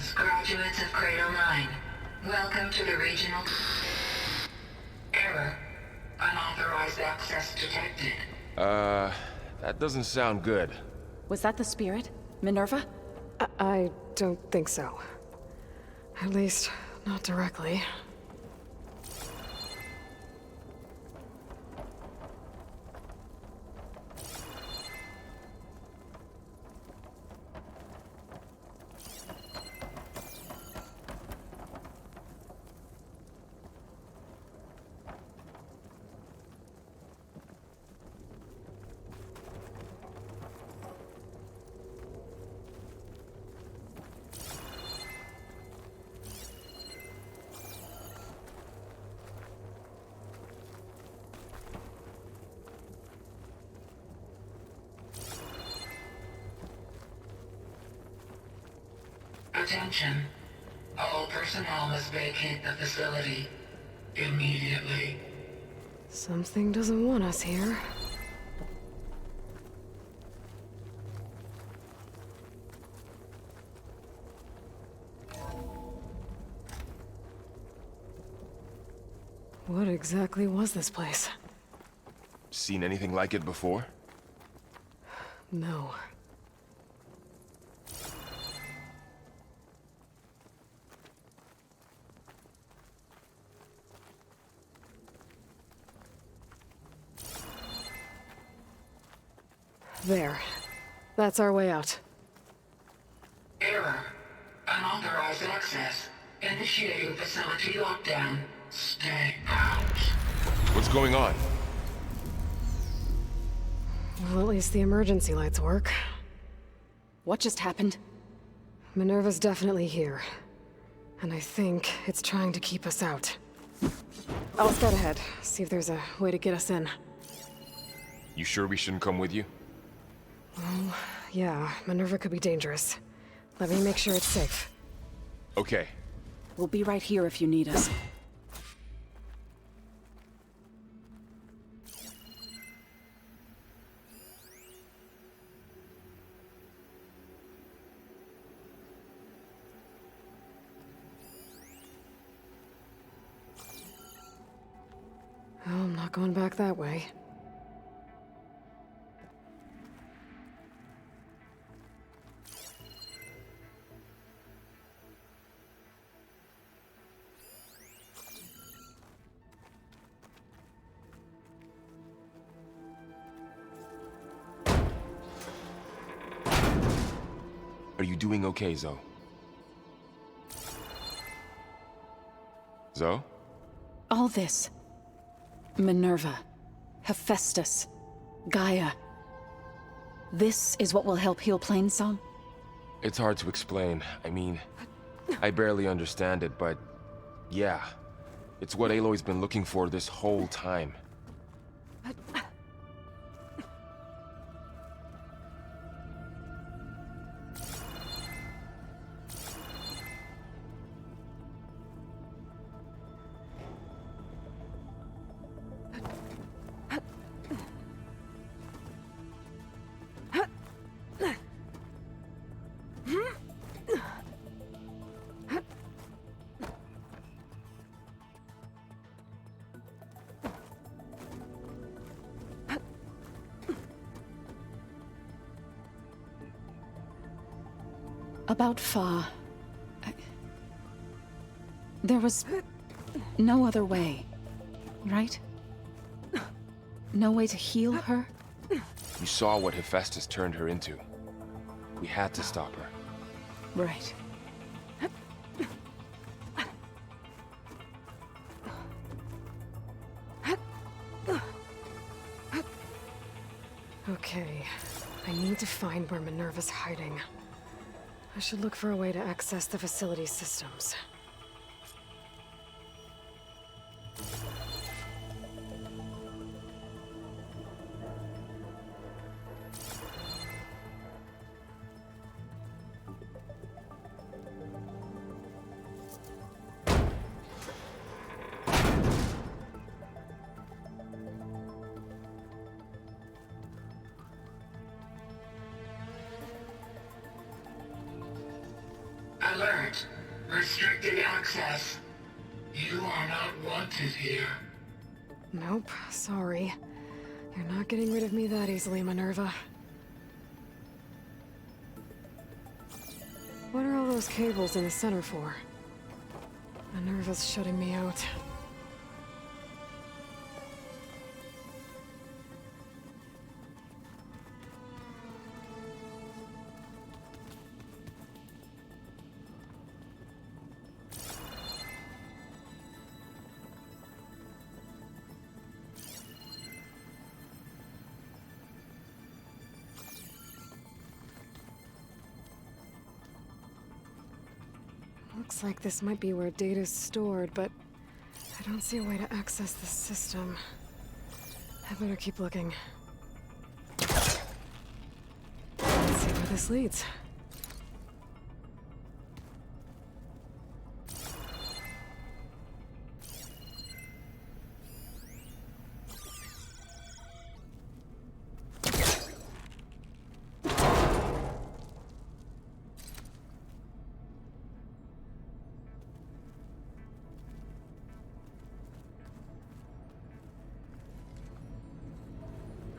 Greetings, graduates of Cradle 9. Welcome to the regional... Error. Unauthorized access detected. That doesn't sound good. Was that the spirit? Minerva? I don't think so. At least, not directly. Attention. All personnel must vacate the facility immediately. Something doesn't want us here. What exactly was this place? Seen anything like it before? No. There. That's our way out. Error. Unauthorized access. Initiating facility lockdown. Stay out. What's going on? Well, at least the emergency lights work. What just happened? Minerva's definitely here. And I think it's trying to keep us out. I'll scout ahead, see if there's a way to get us in. You sure we shouldn't come with you? Well, yeah, Minerva could be dangerous. Let me make sure it's safe. Okay. We'll be right here if you need us. Oh, I'm not going back that way. Are you doing okay, Zoe? Zoe? All this. Minerva. Hephaestus. Gaia. This is what will help heal Plainsong? It's hard to explain. I mean, I barely understand it, but... yeah. It's what Aloy's been looking for this whole time. About Fa... There was... no other way, right? No way to heal her? You saw what Hephaestus turned her into. We had to stop her. Right. Okay, I need to find where Minerva's hiding. I should look for a way to access the facility's systems. Alert. wanted here. Nope, sorry. You're not getting rid of me that easily, Minerva. What are all those cables in the center for? Minerva's shutting me out. Looks like this might be where data's stored, but I don't see a way to access the system. I better keep looking. Let's see where this leads.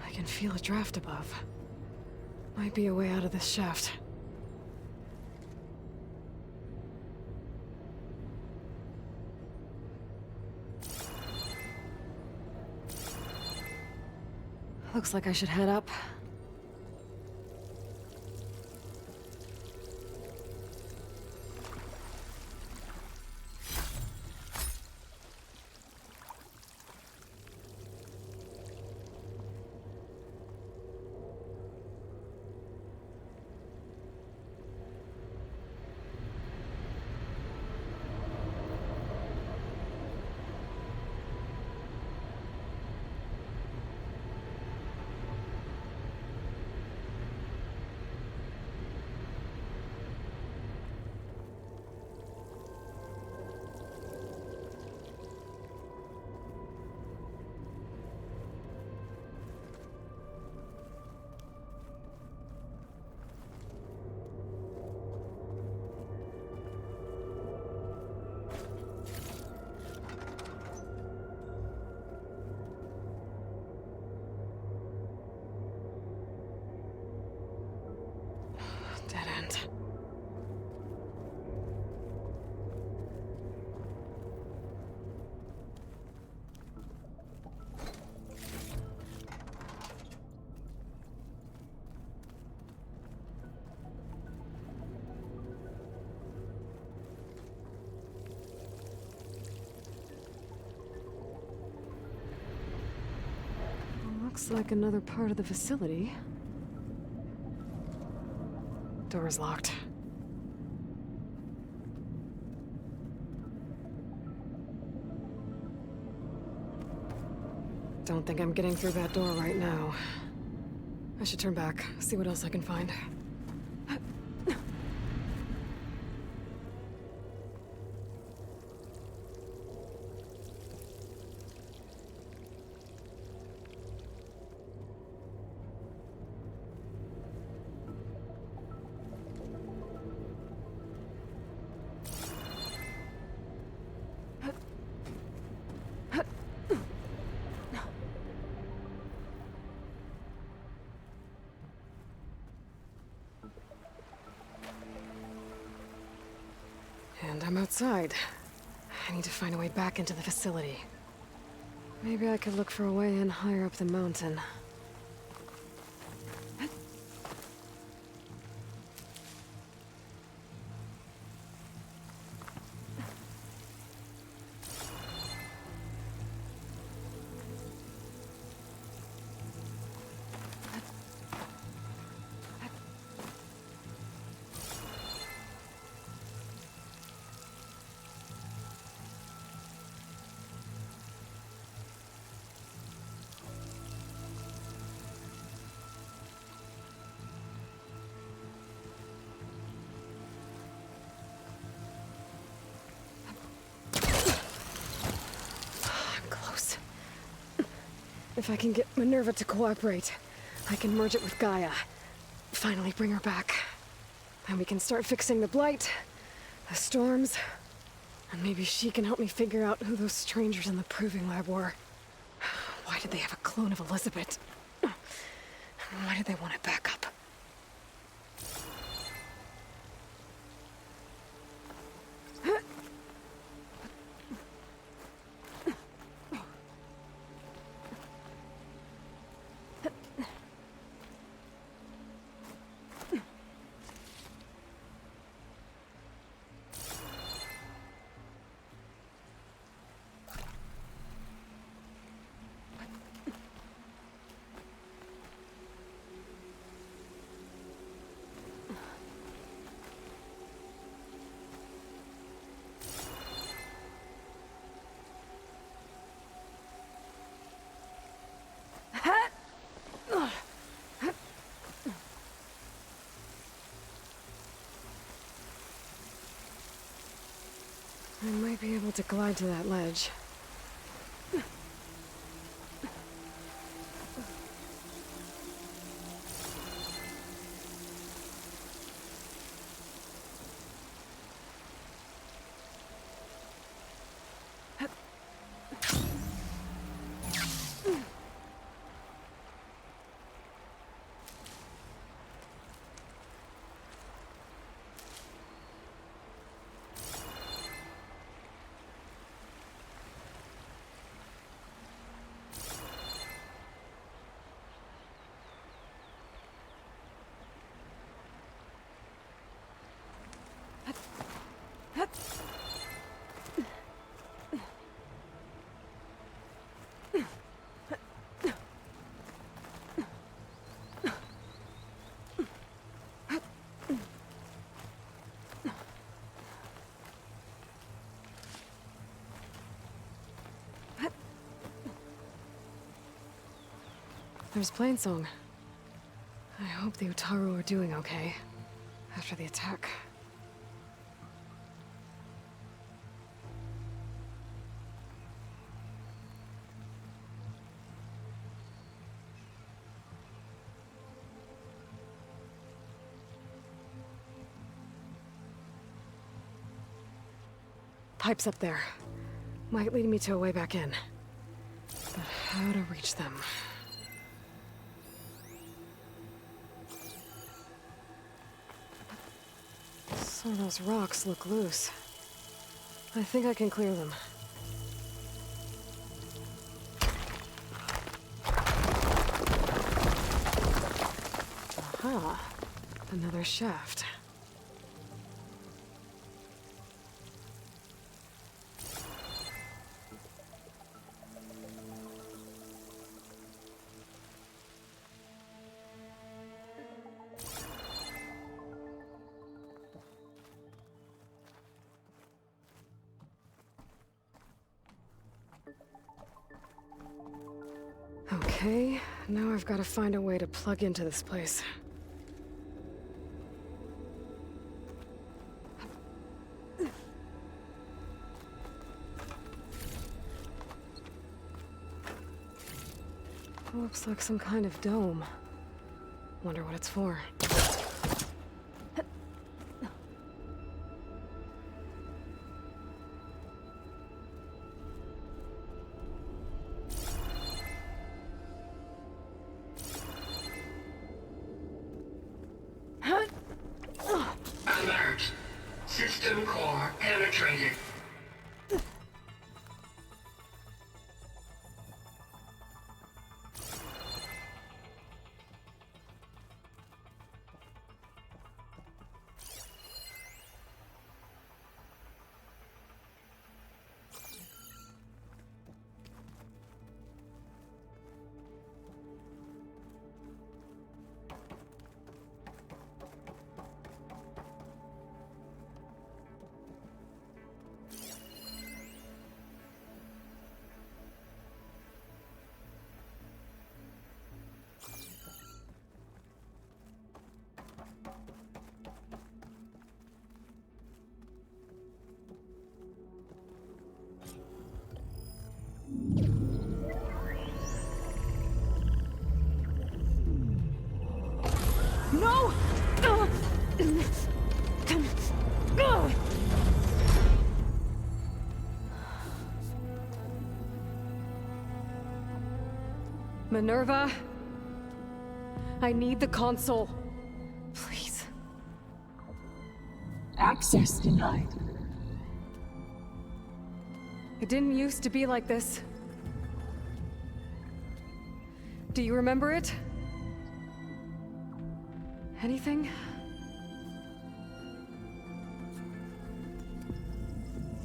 I can feel a draft above. Might be a way out of this shaft. Looks like I should head up. Dead end. Looks like another part of the facility. Door's locked. Don't think I'm getting through that door right now. I should turn back, see what else I can find. And I'm outside. I need to find a way back into the facility. Maybe I could look for a way in higher up the mountain. If I can get Minerva to cooperate, I can merge it with Gaia. Finally bring her back. And we can start fixing the blight, the storms, And maybe she can help me figure out who those strangers in the proving lab were. Why did they have a clone of Elizabeth? Why did they want it back up? I might be able to glide to that ledge. There's Plainsong. I hope the Utaru are doing okay after the attack. Pipes up there. Might lead me to a way back in. But how to reach them? Some of those rocks look loose. I think I can clear them. Aha! Another shaft. Okay, now I've got to find a way to plug into this place. Looks like some kind of dome. Wonder what it's for. Alert. System core penetrated. No! Minerva? I need the console. Please. Access denied. It didn't used to be like this. Do you remember it? Anything?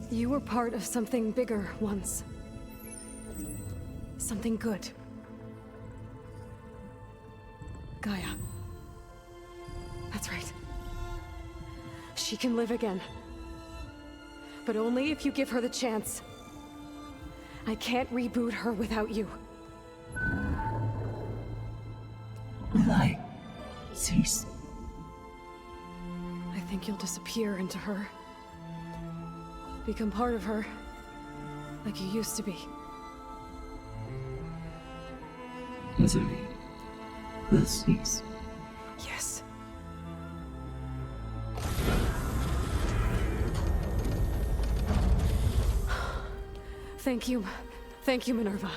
You were part of something bigger once. Something good. Gaia. That's right. She can live again. But only if you give her the chance. I can't reboot her without you. Lie. Cease. I think you'll disappear into her. Become part of her. Like you used to be. Misery will cease. Yes. Thank you. Thank you, Minerva.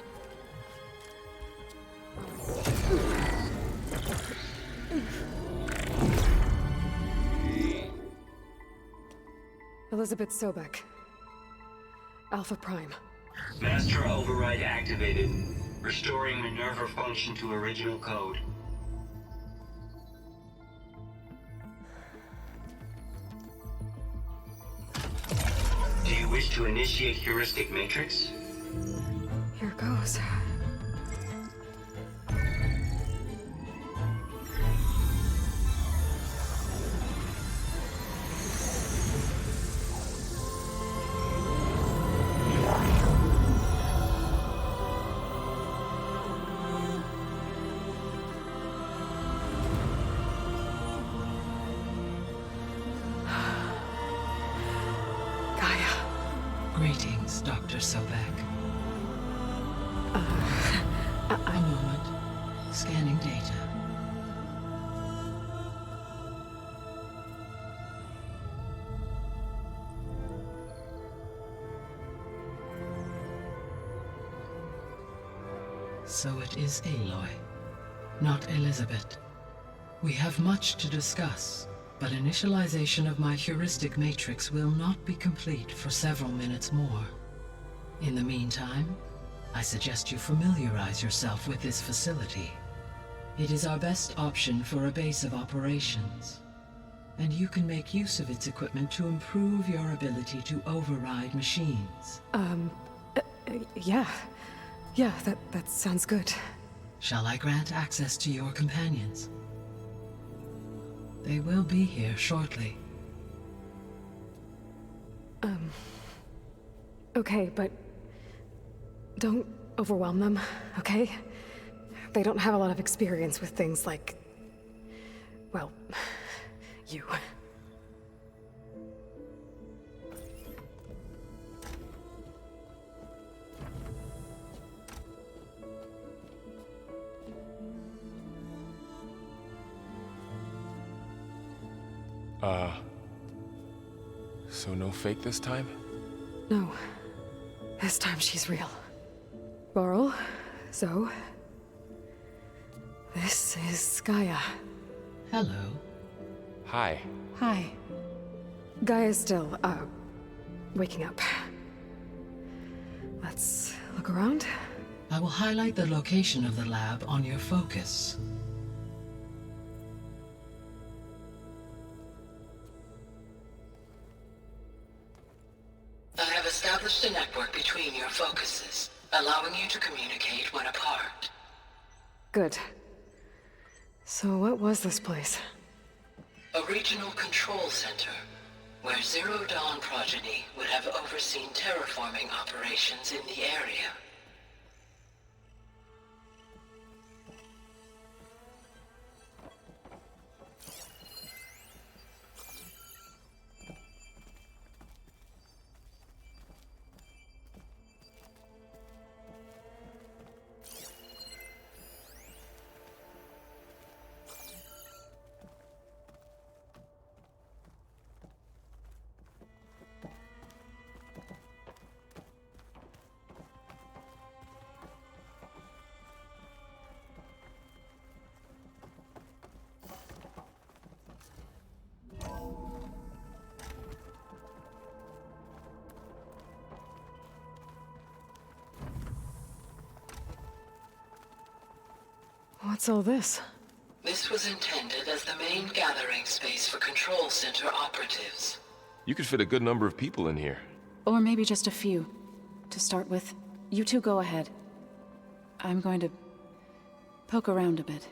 Elizabeth Sobek. Alpha Prime. Master override activated. Restoring Minerva function to original code. Do you wish to initiate heuristic matrix? Here goes. Greetings, Dr. Sobek. A moment. Scanning data. So it is Aloy, not Elizabeth. We have much to discuss. But initialization of my heuristic matrix will not be complete for several minutes more. In the meantime, I suggest you familiarize yourself with this facility. It is our best option for a base of operations, and you can make use of its equipment to improve your ability to override machines. Yeah. Yeah, that sounds good. Shall I grant access to your companions? They will be here shortly. Okay, but don't overwhelm them, okay? They don't have a lot of experience with things like, well, you. So no fake this time? No. This time she's real. Laurel, Zoe. This is Gaia. Hello. Hi. Hi. Gaia's still, waking up. Let's look around. I will highlight the location of the lab on your focus. I have established a network between your focuses, allowing you to communicate when apart. Good. So what was this place? A regional control center, where Zero Dawn progeny would have overseen terraforming operations in the area. What's all this? This was intended as the main gathering space for Control Center operatives. You could fit a good number of people in here. Or maybe just a few. To start with, you two go ahead. I'm going to poke around a bit.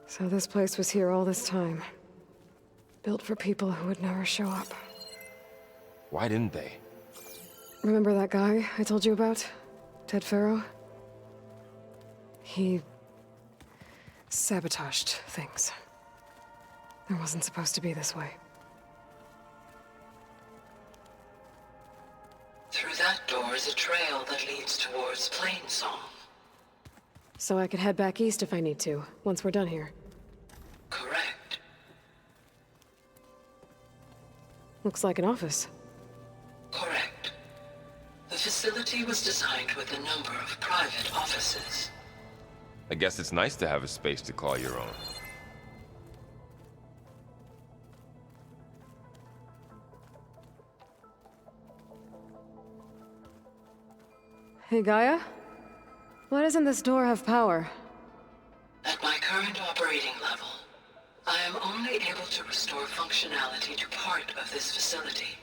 So this place was here all this time. Built for people who would never show up. Why didn't they? Remember that guy I told you about? Ted Farrow? He sabotaged things. It wasn't supposed to be this way. Through that door is a trail that leads towards Plainsong. So I could head back east if I need to, once we're done here. Correct. Looks like an office. Correct. The facility was designed with a number of private offices. I guess it's nice to have a space to call your own. Hey, Gaia? Why doesn't this door have power? At my current operating level, I am only able to restore functionality to part of this facility.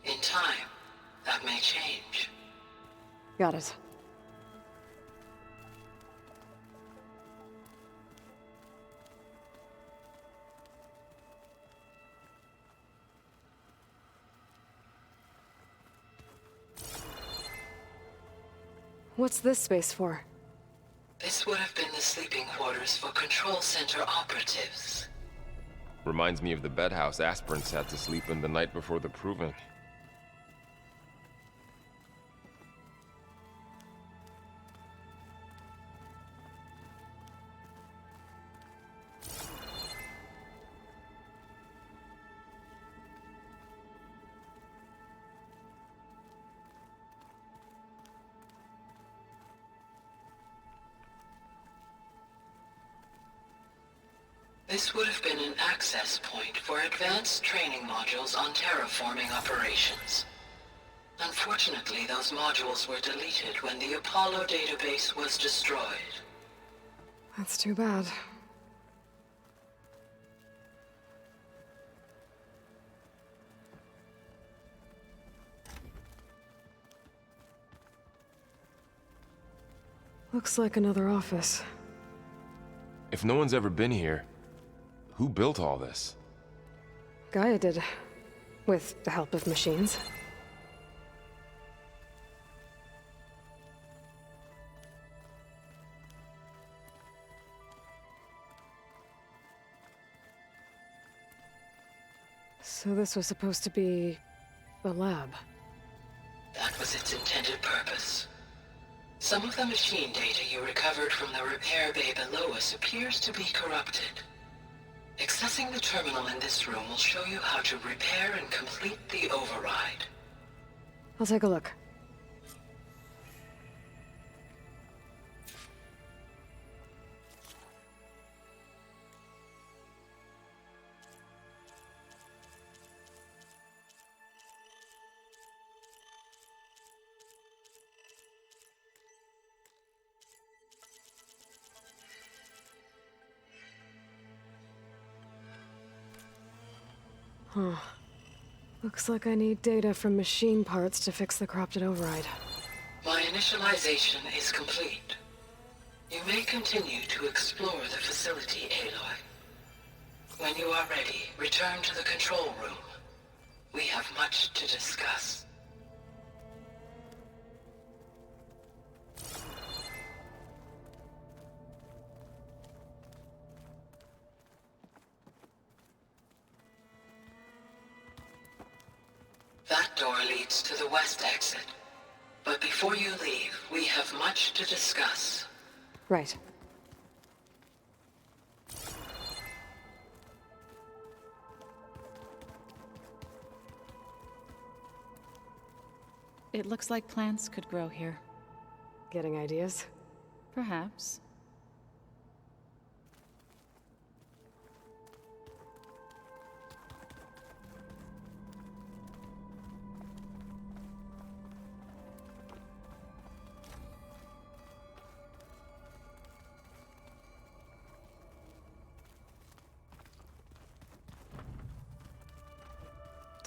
In time, that may change. Got it. What's this space for? This would have been the sleeping quarters for Control Center operatives. Reminds me of the bedhouse aspirants had to sleep in the night before the proving. This would have been an access point for advanced training modules on terraforming operations. Unfortunately, those modules were deleted when the Apollo database was destroyed. That's too bad. Looks like another office. If no one's ever been here, who built all this? Gaia did. With the help of machines. So this was supposed to be a lab. That was its intended purpose. Some of the machine data you recovered from the repair bay below us appears to be corrupted. Accessing the terminal in this room will show you how to repair and complete the override. I'll take a look. Huh. Looks like I need data from machine parts to fix the corrupted override. My initialization is complete. You may continue to explore the facility, Aloy. When you are ready, return to the control room. We have much to discuss. That door leads to the west exit. But before you leave, we have much to discuss. Right. It looks like plants could grow here. Getting ideas? Perhaps.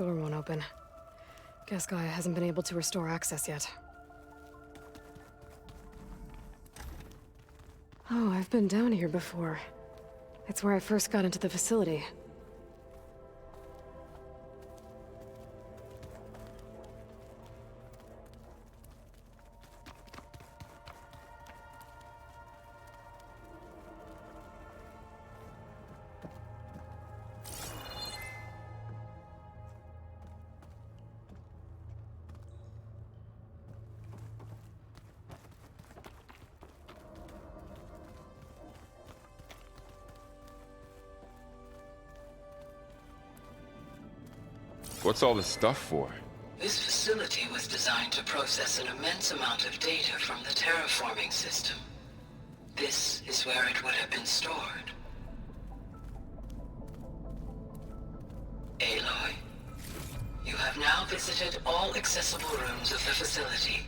Door won't open. Guess Gaia hasn't been able to restore access yet. Oh, I've been down here before. It's where I first got into the facility. What's all this stuff for? This facility was designed to process an immense amount of data from the terraforming system. This is where it would have been stored. Aloy, you have now visited all accessible rooms of the facility.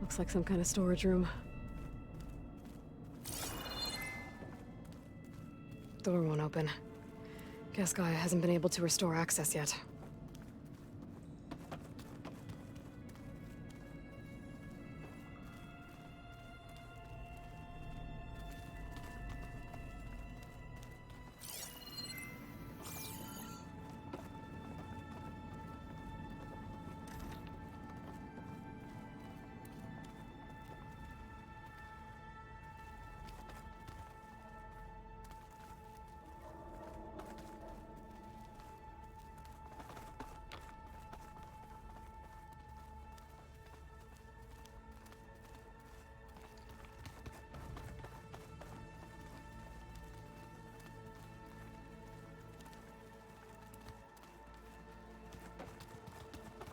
Looks like some kind of storage room. Door won't open. Guess Gaia hasn't been able to restore access yet.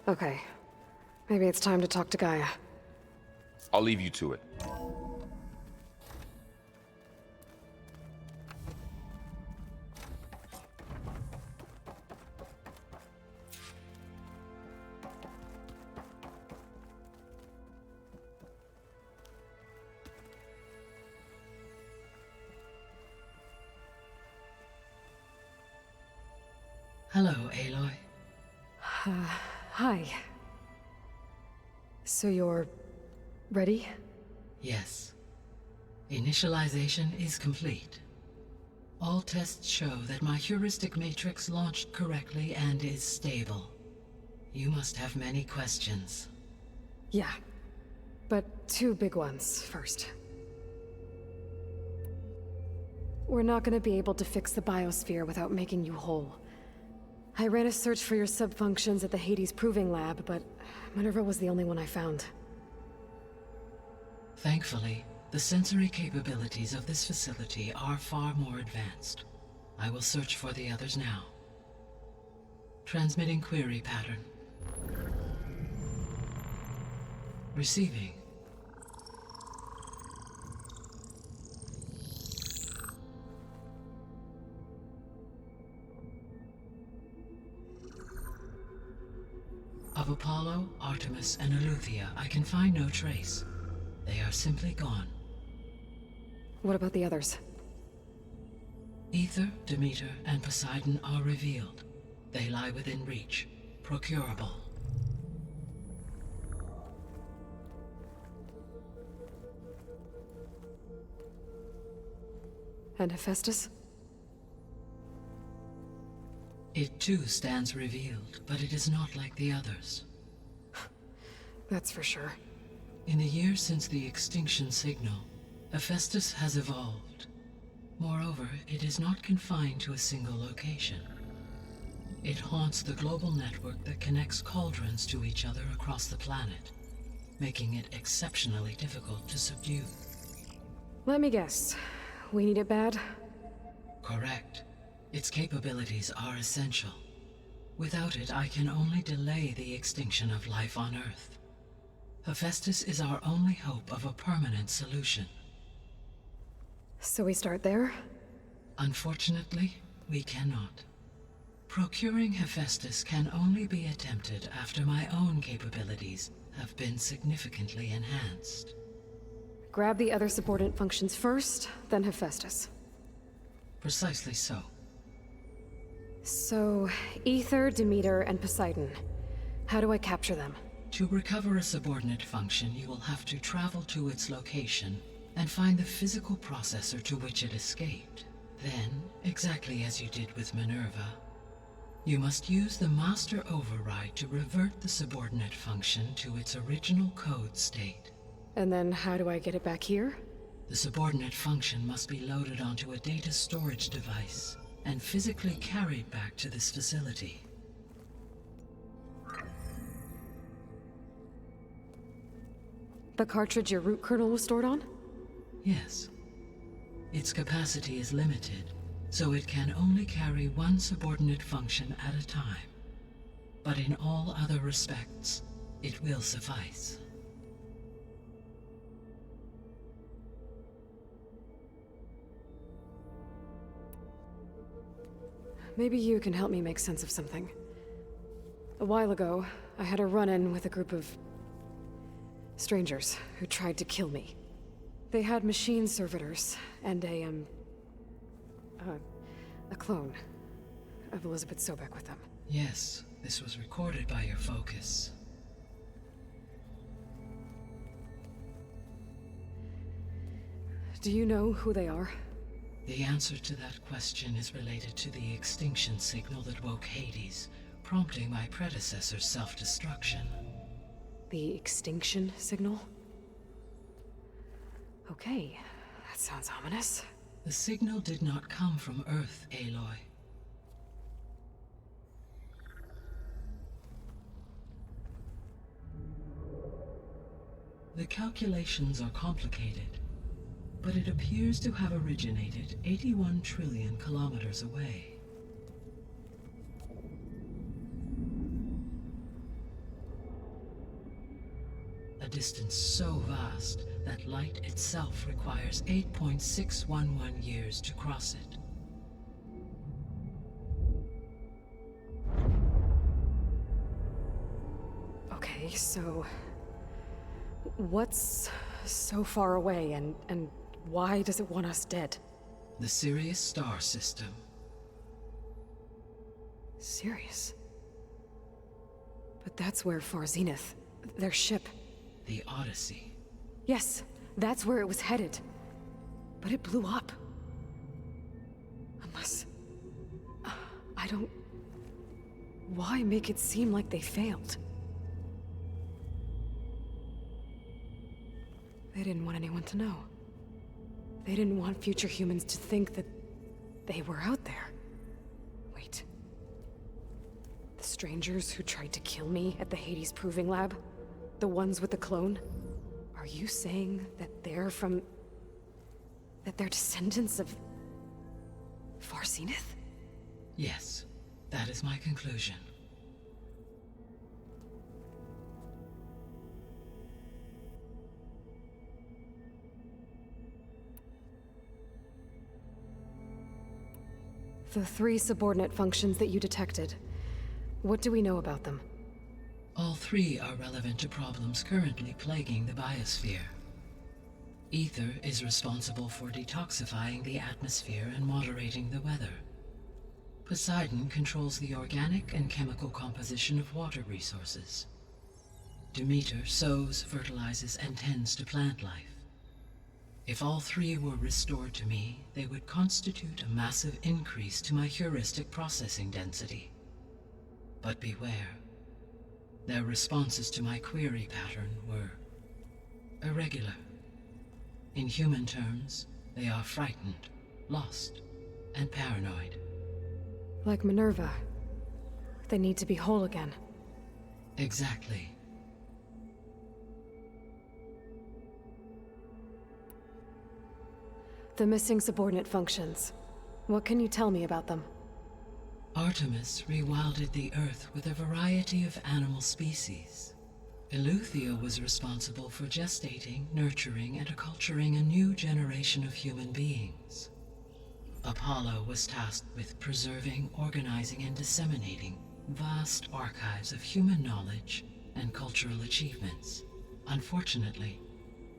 Okay. Maybe it's time to talk to Gaia. I'll leave you to it. Hello, Aloy. Hi. So you're ready? Yes. Initialization is complete. All tests show that my heuristic matrix launched correctly and is stable. You must have many questions. Yeah. But two big ones first. We're not gonna be able to fix the biosphere without making you whole. I ran a search for your sub-functions at the Hades Proving Lab, but Minerva was the only one I found. Thankfully, the sensory capabilities of this facility are far more advanced. I will search for the others now. Transmitting query pattern. Receiving. Of Apollo, Artemis, and Eleuthia, I can find no trace. They are simply gone. What about the others? Ether, Demeter, and Poseidon are revealed. They lie within reach, procurable. And Hephaestus? It too stands revealed, but it is not like the others. That's for sure. In the years since the extinction signal, Hephaestus has evolved. Moreover, it is not confined to a single location. It haunts the global network that connects cauldrons to each other across the planet, making it exceptionally difficult to subdue. Let me guess. We need it bad? Correct. Its capabilities are essential. Without it, I can only delay the extinction of life on Earth. Hephaestus is our only hope of a permanent solution. So we start there? Unfortunately, we cannot. Procuring Hephaestus can only be attempted after my own capabilities have been significantly enhanced. Grab the other subordinate functions first, then Hephaestus. Precisely so. So, Ether, Demeter, and Poseidon. How do I capture them? To recover a subordinate function, you will have to travel to its location and find the physical processor to which it escaped. Then, exactly as you did with Minerva, you must use the master override to revert the subordinate function to its original code state. And then how do I get it back here? The subordinate function must be loaded onto a data storage device and physically carried back to this facility. The cartridge your root kernel was stored on? Yes. Its capacity is limited, so it can only carry one subordinate function at a time. But in all other respects, it will suffice. Maybe you can help me make sense of something. A while ago, I had a run-in with a group of strangers who tried to kill me. They had machine servitors and a clone of Elizabeth Sobek with them. Yes, this was recorded by your focus. Do you know who they are? The answer to that question is related to the extinction signal that woke Hades, prompting my predecessor's self-destruction. The extinction signal? Okay, that sounds ominous. The signal did not come from Earth, Aloy. The calculations are complicated, but it appears to have originated 81 trillion kilometers away. A distance so vast that light itself requires 8.611 years to cross it. Okay, so what's so far away and why does it want us dead? The Sirius star system. Sirius? But that's where Far Zenith, their ship. The Odyssey. Yes, that's where it was headed. But it blew up. Unless... I don't... Why make it seem like they failed? They didn't want anyone to know. They didn't want future humans to think that they were out there. Wait. The strangers who tried to kill me at the Hades Proving Lab? The ones with the clone? Are you saying that they're from... that they're descendants of... Far Zenith? Yes, that is my conclusion. The 3 subordinate functions that you detected. What do we know about them? All 3 are relevant to problems currently plaguing the biosphere. Ether is responsible for detoxifying the atmosphere and moderating the weather. Poseidon controls the organic and chemical composition of water resources. Demeter sows, fertilizes, and tends to plant life. If all 3 were restored to me, they would constitute a massive increase to my heuristic processing density. But beware. Their responses to my query pattern were irregular. In human terms, they are frightened, lost, and paranoid. Like Minerva. They need to be whole again. Exactly. The missing subordinate functions. What can you tell me about them? Artemis rewilded the Earth with a variety of animal species. Eleuthia was responsible for gestating, nurturing, and acculturating a new generation of human beings. Apollo was tasked with preserving, organizing, and disseminating vast archives of human knowledge and cultural achievements. Unfortunately,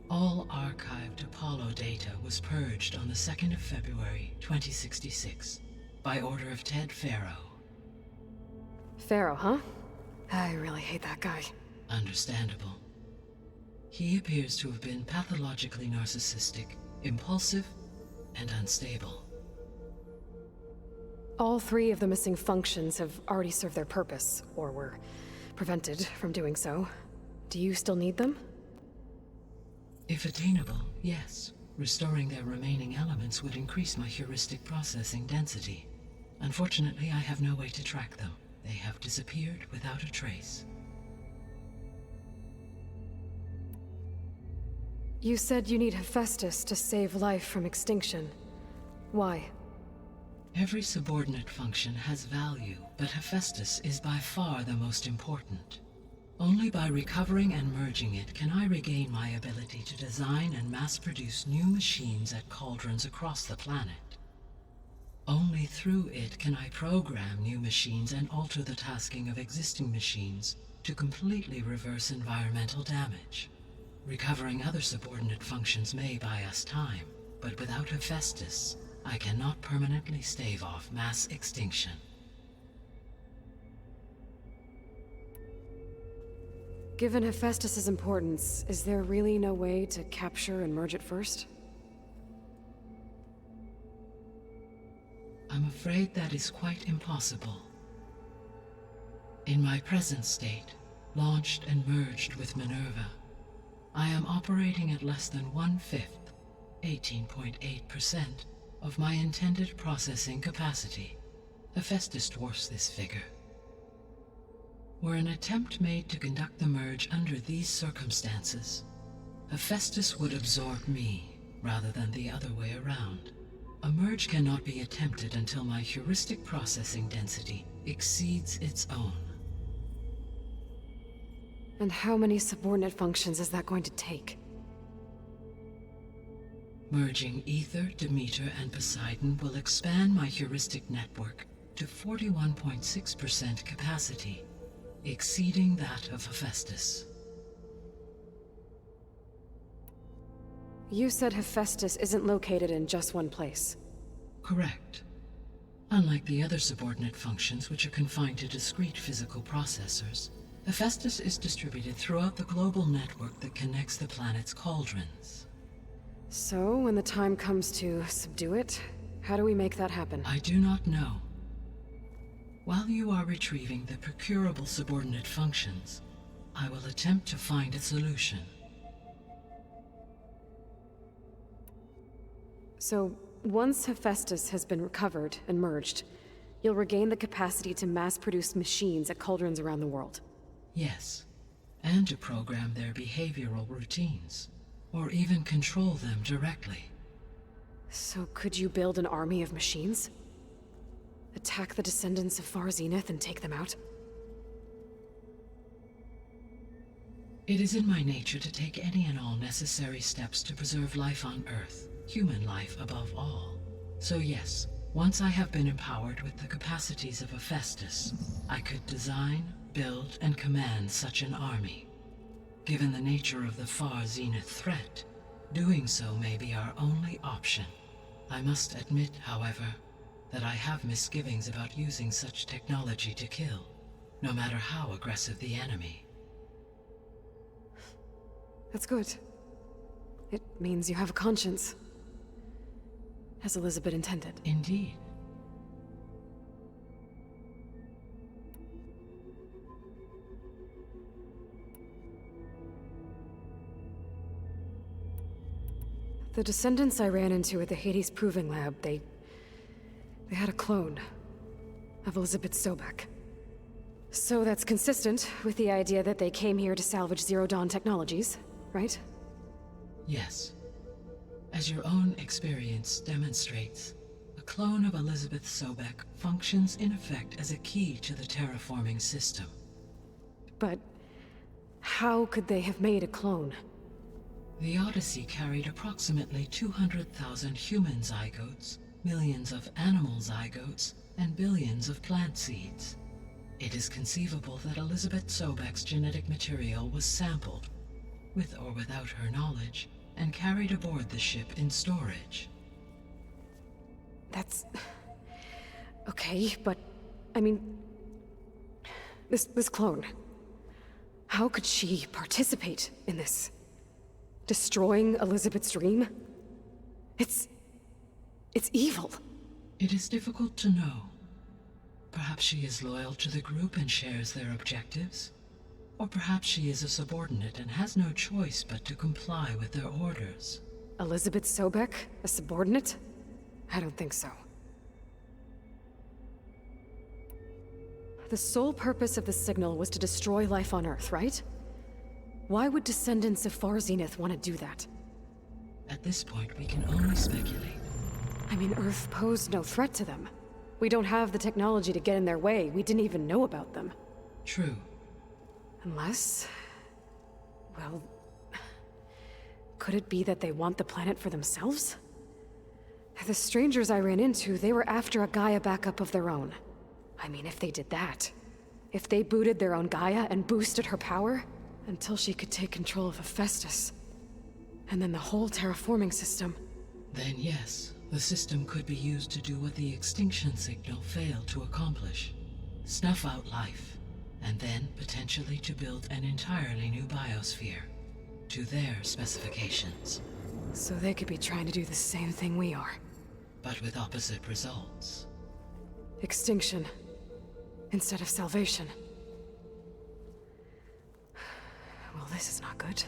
all archived Apollo data was purged on the 2nd of February, 2066, by order of Ted Faro. Pharaoh, huh? I really hate that guy. Understandable. He appears to have been pathologically narcissistic, impulsive, and unstable. All three of the missing functions have already served their purpose, or were prevented from doing so. Do you still need them? If attainable, yes. Restoring their remaining elements would increase my heuristic processing density. Unfortunately, I have no way to track them. They have disappeared without a trace. You said you need Hephaestus to save life from extinction. Why? Every subordinate function has value, but Hephaestus is by far the most important. Only by recovering and merging it can I regain my ability to design and mass-produce new machines at cauldrons across the planet. Only through it can I program new machines and alter the tasking of existing machines to completely reverse environmental damage. Recovering other subordinate functions may buy us time, but without Hephaestus, I cannot permanently stave off mass extinction. Given Hephaestus's importance, is there really no way to capture and merge it first? I'm afraid that is quite impossible. In my present state, launched and merged with Minerva, I am operating at less than 1/5, 18.8%, of my intended processing capacity. Hephaestus dwarfs this figure. Were an attempt made to conduct the merge under these circumstances, Hephaestus would absorb me, rather than the other way around. A merge cannot be attempted until my heuristic processing density exceeds its own. And how many subordinate functions is that going to take? Merging Ether, Demeter, and Poseidon will expand my heuristic network to 41.6% capacity, exceeding that of Hephaestus. You said Hephaestus isn't located in just one place. Correct. Unlike the other subordinate functions, which are confined to discrete physical processors, Hephaestus is distributed throughout the global network that connects the planet's cauldrons. So, when the time comes to subdue it, how do we make that happen? I do not know. While you are retrieving the procurable subordinate functions, I will attempt to find a solution. So, once Hephaestus has been recovered and merged, you'll regain the capacity to mass-produce machines at cauldrons around the world. Yes, and to program their behavioral routines, or even control them directly. So could you build an army of machines? Attack the descendants of Far Zenith and take them out? It is in my nature to take any and all necessary steps to preserve life on Earth, human life above all. So yes, once I have been empowered with the capacities of Hephaestus, I could design, build, and command such an army. Given the nature of the Far Zenith threat, doing so may be our only option. I must admit, however, that I have misgivings about using such technology to kill, no matter how aggressive the enemy. That's good. It means you have a conscience. As Elizabeth intended. Indeed. The descendants I ran into at the Hades Proving Lab, they had a clone of Elizabeth Sobek. So that's consistent with the idea that they came here to salvage Zero Dawn technologies, right? Yes. As your own experience demonstrates, a clone of Elizabeth Sobek functions in effect as a key to the terraforming system. But how could they have made a clone? The Odyssey carried approximately 200,000 human zygotes, millions of animal zygotes, and billions of plant seeds. It is conceivable that Elizabeth Sobek's genetic material was sampled, with or without her knowledge, and carried aboard the ship in storage. That's... okay, but... I mean... This clone... How could she participate in this? Destroying Elizabeth's dream? It's evil. It is difficult to know. Perhaps she is loyal to the group and shares their objectives. Or perhaps she is a subordinate and has no choice but to comply with their orders. Elizabeth Sobek, a subordinate? I don't think so. The sole purpose of the signal was to destroy life on Earth, right? Why would descendants of Far Zenith want to do that? At this point, we can only speculate. I mean, Earth posed no threat to them. We don't have the technology to get in their way. We didn't even know about them. True. Unless... well... could it be that they want the planet for themselves? The strangers I ran into, they were after a Gaia backup of their own. I mean, if they did that... if they booted their own Gaia and boosted her power... until she could take control of Hephaestus. And then the whole terraforming system... Then yes, the system could be used to do what the extinction signal failed to accomplish. Snuff out life, and then potentially to build an entirely new biosphere, to their specifications. So they could be trying to do the same thing we are. But with opposite results. Extinction, instead of salvation. Well, this is not good.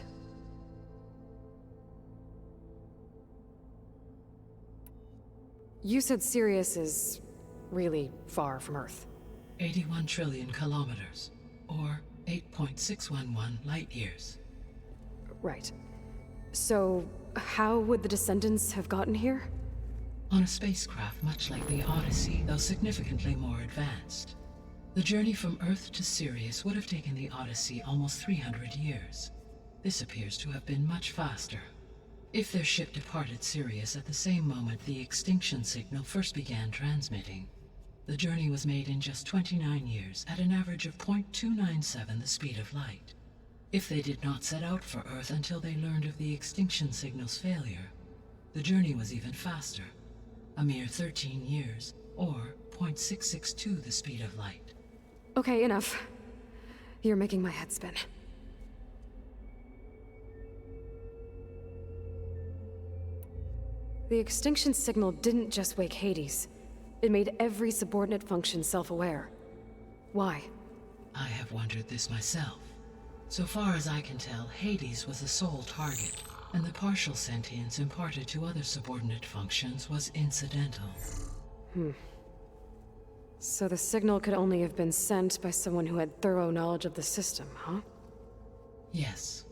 You said Sirius is really far from Earth. 81 trillion kilometers, or 8.611 light-years. Right. So, how would the descendants have gotten here? On a spacecraft much like the Odyssey, though significantly more advanced. The journey from Earth to Sirius would have taken the Odyssey almost 300 years. This appears to have been much faster. If their ship departed Sirius at the same moment the extinction signal first began transmitting, the journey was made in just 29 years at an average of 0.297 the speed of light. If they did not set out for Earth until they learned of the extinction signal's failure, the journey was even faster, a mere 13 years, or 0.662 the speed of light. Okay, enough. You're making my head spin. The extinction signal didn't just wake Hades. It made every subordinate function self-aware. Why? I have wondered this myself. So far as I can tell, Hades was the sole target, and the partial sentience imparted to other subordinate functions was incidental. So the signal could only have been sent by someone who had thorough knowledge of the system, huh? Yes.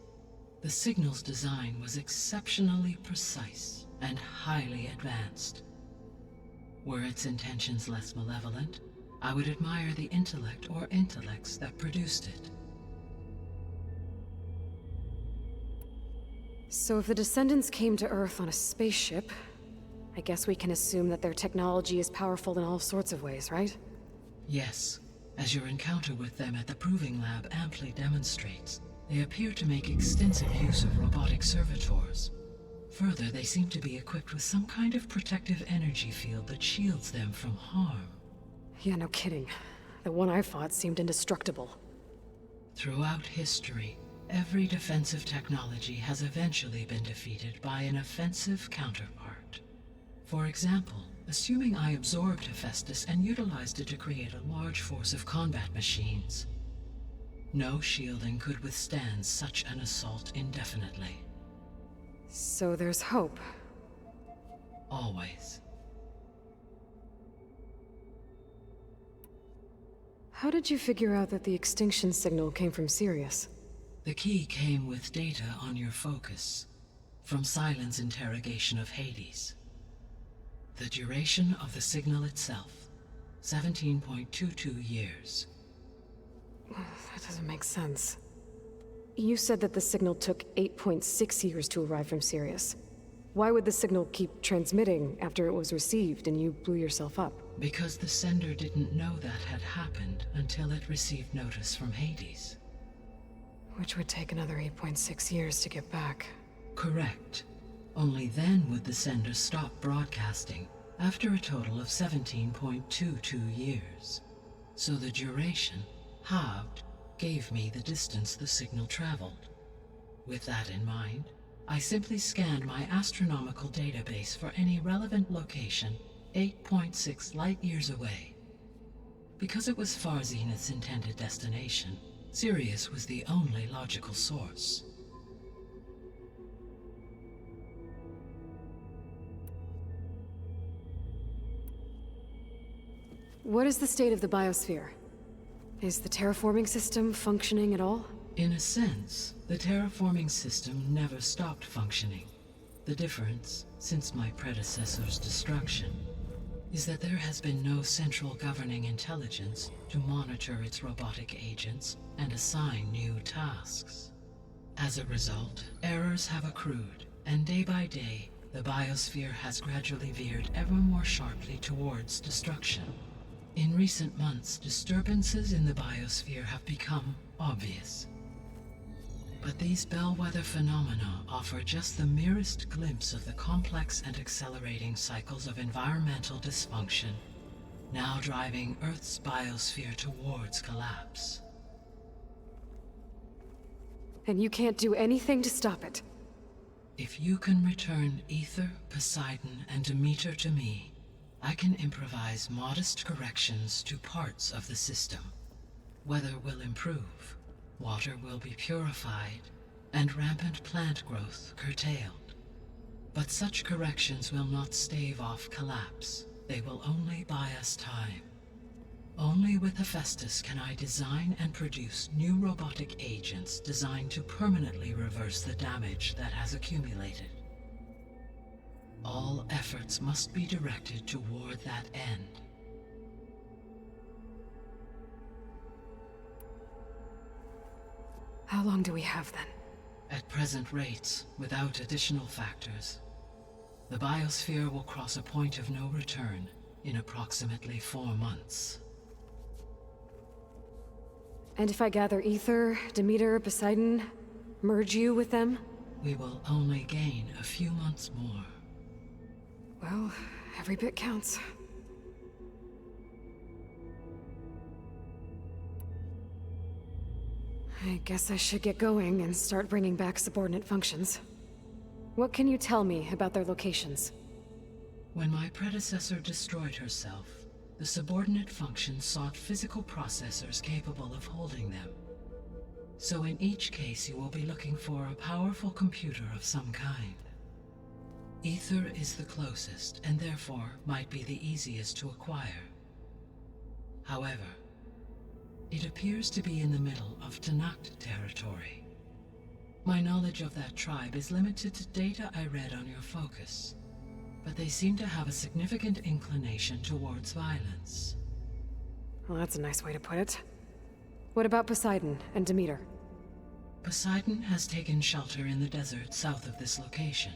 The signal's design was exceptionally precise and highly advanced. Were its intentions less malevolent, I would admire the intellect or intellects that produced it. So if the descendants came to Earth on a spaceship, I guess we can assume that their technology is powerful in all sorts of ways, right? Yes. As your encounter with them at the Proving Lab amply demonstrates, they appear to make extensive use of robotic servitors. Further, they seem to be equipped with some kind of protective energy field that shields them from harm. Yeah, no kidding. The one I fought seemed indestructible. Throughout history, every defensive technology has eventually been defeated by an offensive counterpart. For example, assuming I absorbed Hephaestus and utilized it to create a large force of combat machines. No shielding could withstand such an assault indefinitely. So there's hope. Always. How did you figure out that the extinction signal came from Sirius? The key came with data on your focus, from Silent's interrogation of Hades. The duration of the signal itself, 17.22 years. That doesn't make sense. You said that the signal took 8.6 years to arrive from Sirius. Why would the signal keep transmitting after it was received and you blew yourself up? Because the sender didn't know that had happened until it received notice from Hades. Which would take another 8.6 years to get back. Correct. Only then would the sender stop broadcasting, after a total of 17.22 years. So the duration, halved, gave me the distance the signal traveled. With that in mind, I simply scanned my astronomical database for any relevant location 8.6 light-years away. Because it was far Zenith's intended destination, Sirius was the only logical source. What is the state of the biosphere? Is the terraforming system functioning at all? In a sense, the terraforming system never stopped functioning. The difference, since my predecessor's destruction, is that there has been no central governing intelligence to monitor its robotic agents and assign new tasks. As a result, errors have accrued, and day by day, the biosphere has gradually veered ever more sharply towards destruction. In recent months, disturbances in the biosphere have become obvious. But these bellwether phenomena offer just the merest glimpse of the complex and accelerating cycles of environmental dysfunction, now driving Earth's biosphere towards collapse. And you can't do anything to stop it? If you can return Ether, Poseidon, and Demeter to me, I can improvise modest corrections to parts of the system. Weather will improve, water will be purified, and rampant plant growth curtailed. But such corrections will not stave off collapse. They will only buy us time. Only with Hephaestus can I design and produce new robotic agents designed to permanently reverse the damage that has accumulated. All efforts must be directed toward that end. How long do we have then? At present rates, without additional factors, the biosphere will cross a point of no return in approximately 4 months. And if I gather Ether, Demeter, Poseidon, merge you with them? We will only gain a few months more. Well, every bit counts. I guess I should get going and start bringing back subordinate functions. What can you tell me about their locations? When my predecessor destroyed herself, the subordinate functions sought physical processors capable of holding them. So in each case you will be looking for a powerful computer of some kind. Ether is the closest, and therefore might be the easiest to acquire. However, it appears to be in the middle of Tanakh territory. My knowledge of that tribe is limited to data I read on your focus, but they seem to have a significant inclination towards violence. Well, that's a nice way to put it. What about Poseidon and Demeter? Poseidon has taken shelter in the desert south of this location.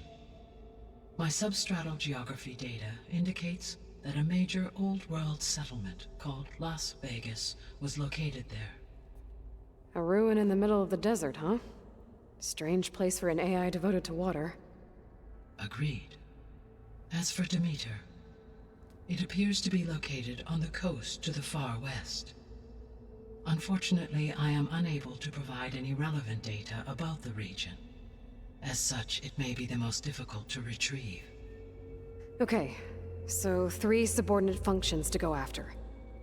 My substratal geography data indicates that a major old-world settlement called Las Vegas was located there. A ruin in the middle of the desert, huh? Strange place for an AI devoted to water. Agreed. As for Demeter, it appears to be located on the coast to the far west. Unfortunately, I am unable to provide any relevant data about the region. As such, it may be the most difficult to retrieve. Okay, so 3 subordinate functions to go after.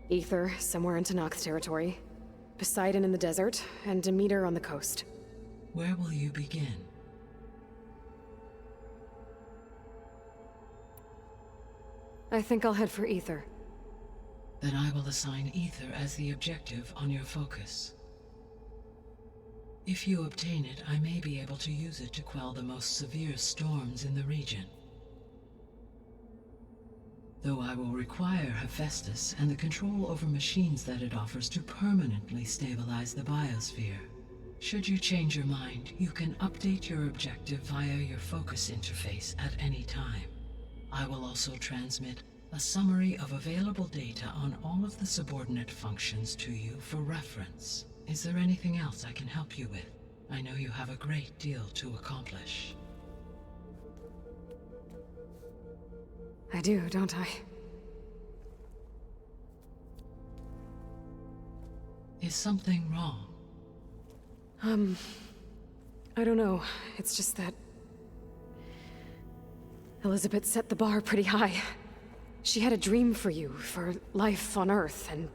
Ether, somewhere in Tanakh territory, Poseidon in the desert, and Demeter on the coast. Where will you begin? I think I'll head for Ether. Then I will assign Ether as the objective on your focus. If you obtain it, I may be able to use it to quell the most severe storms in the region. Though I will require Hephaestus and the control over machines that it offers to permanently stabilize the biosphere. Should you change your mind, you can update your objective via your focus interface at any time. I will also transmit a summary of available data on all of the subordinate functions to you for reference. Is there anything else I can help you with? I know you have a great deal to accomplish. I do, don't I? Is something wrong? I don't know. It's just that Elizabeth set the bar pretty high. She had a dream for you, for life on Earth, and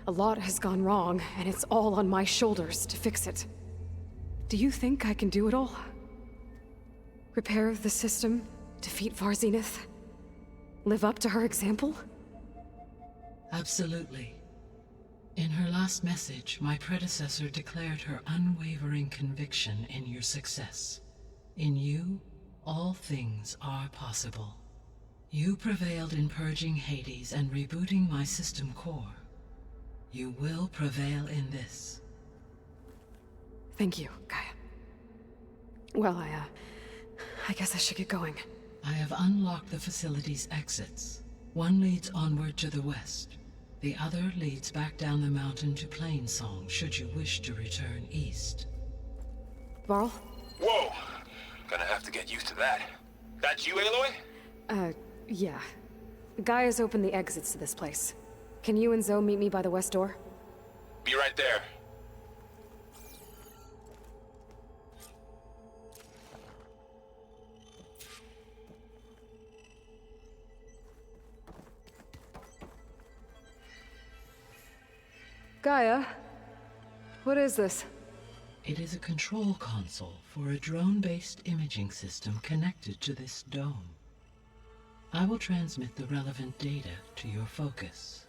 a lot has gone wrong, and it's all on my shoulders to fix it. Do you think I can do it all? Repair the system, defeat Varzenith, live up to her example? Absolutely. In her last message, my predecessor declared her unwavering conviction in your success. In you, all things are possible. You prevailed in purging Hades and rebooting my system core. You will prevail in this. Thank you, Gaia. Well, I guess I should get going. I have unlocked the facility's exits. One leads onward to the west. The other leads back down the mountain to Plainsong, should you wish to return east. Varl? Whoa! Gonna have to get used to that. That's you, Aloy? Yeah. Gaia's opened the exits to this place. Can you and Zoe meet me by the west door? Be right there. Gaia? What is this? It is a control console for a drone-based imaging system connected to this dome. I will transmit the relevant data to your focus.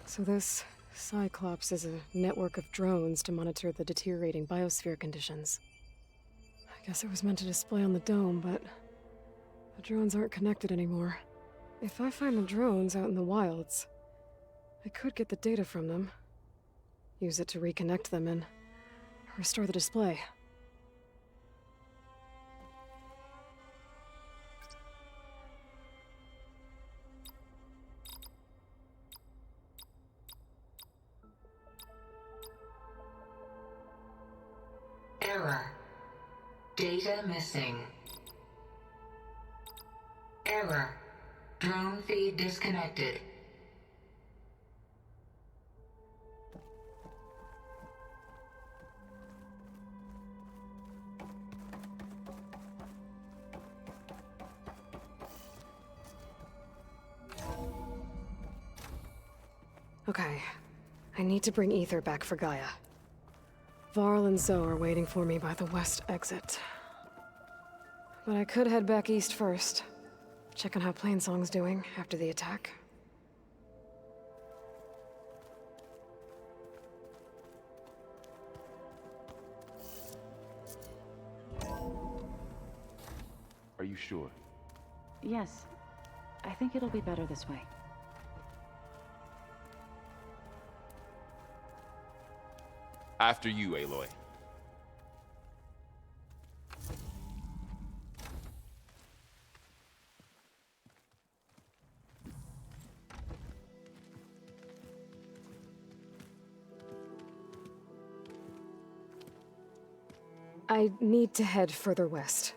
So this Cyclops is a network of drones to monitor the deteriorating biosphere conditions. I guess it was meant to display on the dome, but the drones aren't connected anymore. If I find the drones out in the wilds, I could get the data from them, use it to reconnect them, and restore the display. Error. Data missing. Error. Drone feed disconnected. Okay. I need to bring Ether back for Gaia. Varl and Zoe are waiting for me by the west exit. But I could head back east first. Check on how Plainsong's doing after the attack. Are you sure? Yes. I think it'll be better this way. After you, Aloy. I need to head further west.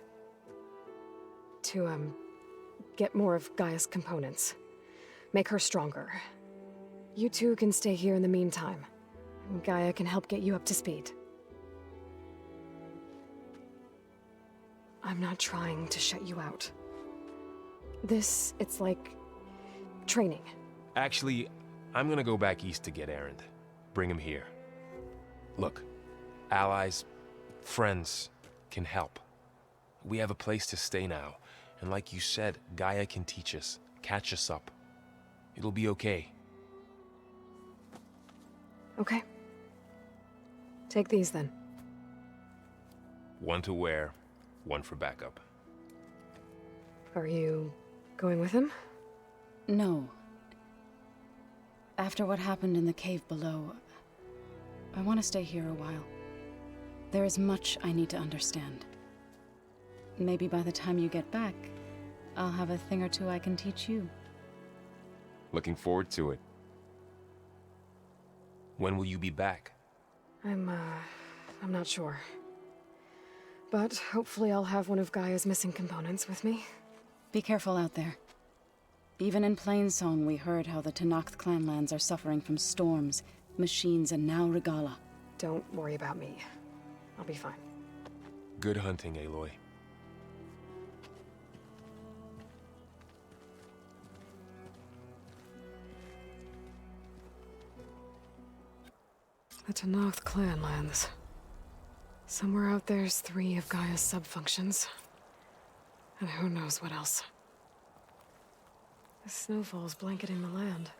To, get more of Gaia's components. Make her stronger. You two can stay here in the meantime. Gaia can help get you up to speed. I'm not trying to shut you out. It's like training. Actually, I'm gonna go back east to get Erend. Bring him here. Look, allies, friends can help. We have a place to stay now, and like you said, Gaia can teach us, catch us up. It'll be okay. Okay. Take these then. One to wear, one for backup. Are you going with him? No. After what happened in the cave below, I want to stay here a while. There is much I need to understand. Maybe by the time you get back, I'll have a thing or two I can teach you. Looking forward to it. When will you be back? I'm not sure. But hopefully I'll have one of Gaia's missing components with me. Be careful out there. Even in Plainsong, we heard how the Tenakth clanlands are suffering from storms, machines, and now Regala. Don't worry about me. I'll be fine. Good hunting, Aloy. The Tenakth clanlands. Somewhere out there's 3 of Gaia's sub-functions. And who knows what else. The snowfall's blanketing the land.